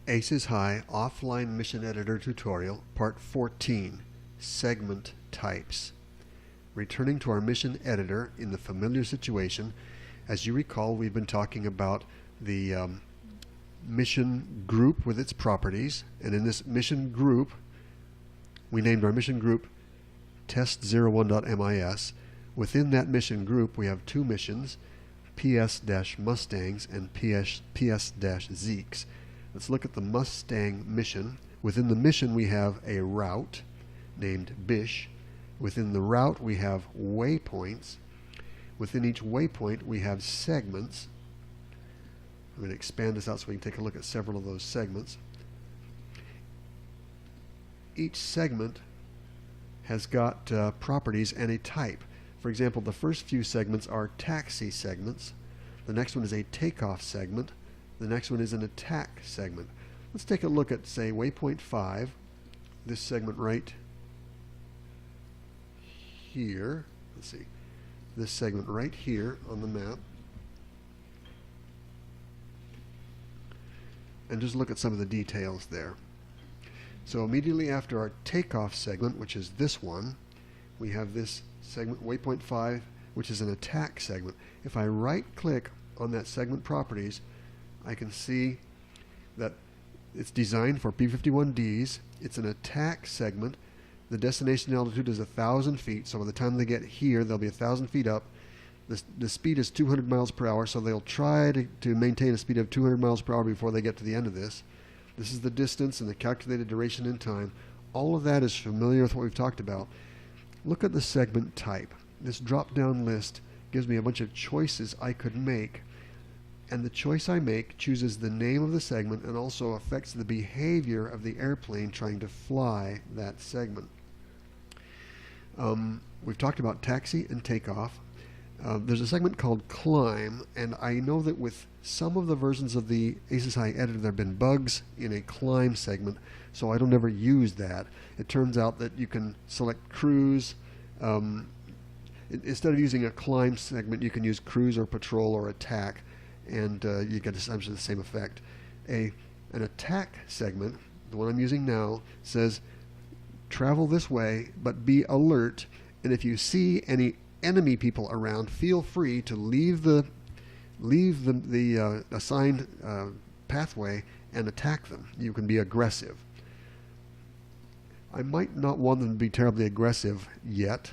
ACES High Offline Mission Editor Tutorial, Part 14, Segment Types. Returning to our mission editor in the familiar situation, as you recall, we've been talking about the mission group with its properties, and in this mission group, we named our mission group test01.mis. Within that mission group, we have two missions, PS-Mustangs and PS-Zeeks. Let's look at the Mustang mission. Within the mission, we have a route named Bish. Within the route, we have waypoints. Within each waypoint, we have segments. I'm going to expand this out so we can take a look at several of those segments. Each segment has got properties and a type. For example, the first few segments are taxi segments. The next one is a takeoff segment. The next one is an attack segment. Let's take a look at, say, waypoint 5, this segment right here. Let's see, this segment right here on the map. And just look at some of the details there. So immediately after our takeoff segment, which is this one, we have this segment, waypoint 5, which is an attack segment. If I right-click on that segment properties, I can see that it's designed for P-51Ds. It's an attack segment. The destination altitude is 1,000 feet, so by the time they get here, they'll be 1,000 feet up. The speed is 200 miles per hour, so they'll try to maintain a speed of 200 miles per hour before they get to the end of this. This is the distance and the calculated duration in time. All of that is familiar with what we've talked about. Look at the segment type. This drop-down list gives me a bunch of choices I could make, and the choice I make chooses the name of the segment and also affects the behavior of the airplane trying to fly that segment. We've talked about taxi and takeoff. There's a segment called climb, and I know that with some of the versions of the ACES High editor there have been bugs in a climb segment, so I don't ever use that. It turns out that you can select cruise. Instead of using a climb segment, you can use cruise or patrol or attack, and you get essentially the same effect. An attack segment, the one I'm using now, says travel this way, but be alert, and if you see any enemy people around, feel free to leave the assigned pathway and attack them. You can be aggressive. I might not want them to be terribly aggressive yet,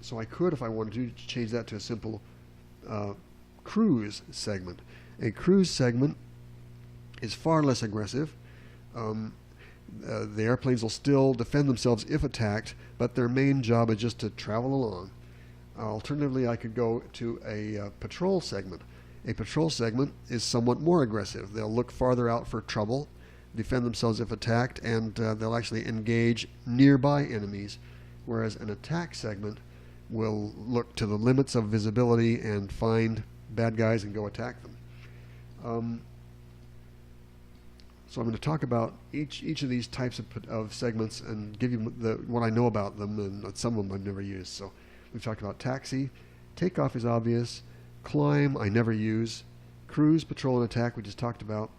so I could, if I wanted to, change that to a simple cruise segment. A cruise segment is far less aggressive. The airplanes will still defend themselves if attacked, but their main job is just to travel along. Alternatively, I could go to a patrol segment. A patrol segment is somewhat more aggressive. They'll look farther out for trouble, defend themselves if attacked, and they'll actually engage nearby enemies, whereas an attack segment will look to the limits of visibility and find bad guys and go attack them. So I'm going to talk about each of these types of segments and give you what I know about them, and some of them I've never used. So we've talked about taxi. Takeoff is obvious. Climb I never use. Cruise, patrol, and attack we just talked about.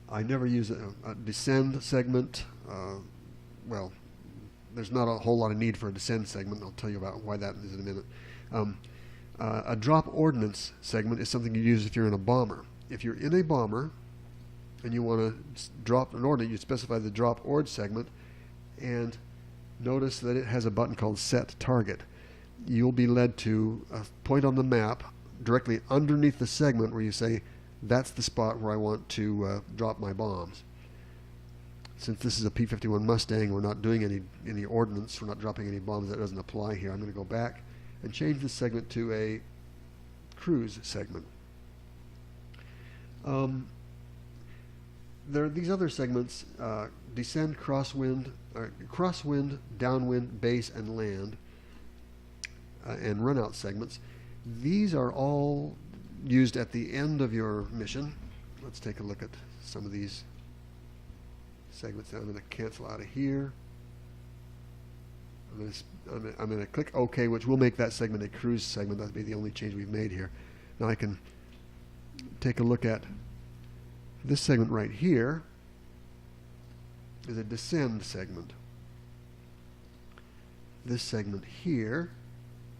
I never use a descend segment. Well, there's not a whole lot of need for a descend segment. I'll tell you about why that is in a minute. A drop ordnance segment is something you use if you're in a bomber. If you're in a bomber and you want to drop an ordnance, you specify the drop ord segment, and notice that it has a button called Set Target. You'll be led to a point on the map directly underneath the segment where you say, that's the spot where I want to drop my bombs. Since this is a P-51 Mustang, we're not doing any ordnance, we're not dropping any bombs. That doesn't apply here. I'm going to go back and change this segment to a cruise segment. There are these other segments, descend, crosswind, downwind, base, and land, and runout segments. These are all used at the end of your mission. Let's take a look at some of these segments. I'm going to cancel out of here. I'm going to click OK, which will make that segment a cruise segment. That'll be the only change we've made here. Now I can take a look at This segment right here is a descend segment. This segment here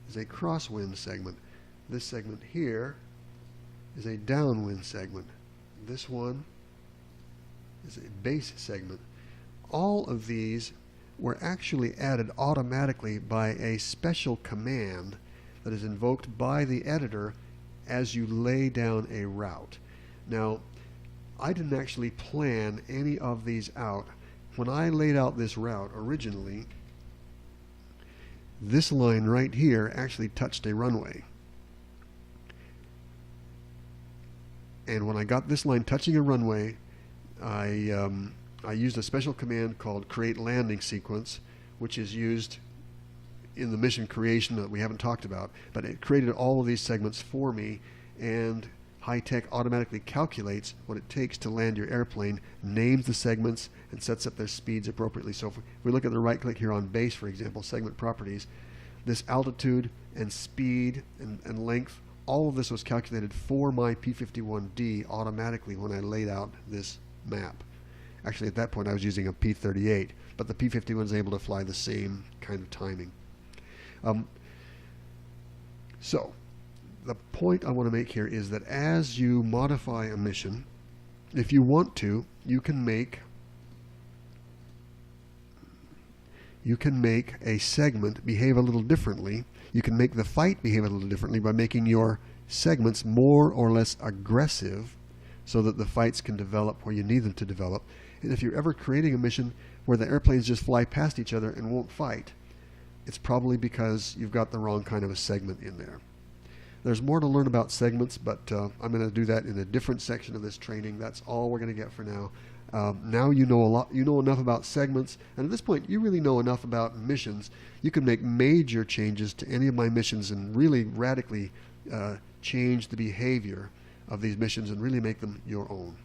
is a crosswind segment. This segment here is a downwind segment. This one is a base segment. All of these were actually added automatically by a special command that is invoked by the editor as you lay down a route. Now, I didn't actually plan any of these out. When I laid out this route originally, this line right here actually touched a runway. And when I got this line touching a runway, I used a special command called create landing sequence, which is used in the mission creation that we haven't talked about, but it created all of these segments for me, and high-tech automatically calculates what it takes to land your airplane, names the segments, and sets up their speeds appropriately. So if we look at the right click here on base, for example, segment properties, this altitude and speed and length, all of this was calculated for my P-51D automatically when I laid out this map. Actually, at that point I was using a P-38, but the P-51 is able to fly the same kind of timing. So the point I want to make here is that as you modify a mission, if you want to, you can make a segment behave a little differently. You can make the fight behave a little differently by making your segments more or less aggressive so that the fights can develop where you need them to develop. And if you're ever creating a mission where the airplanes just fly past each other and won't fight, it's probably because you've got the wrong kind of a segment in there. There's more to learn about segments, but I'm going to do that in a different section of this training. That's all we're going to get for now. Now you know enough about segments, and at this point you really know enough about missions. You can make major changes to any of my missions and really radically change the behavior of these missions and really make them your own.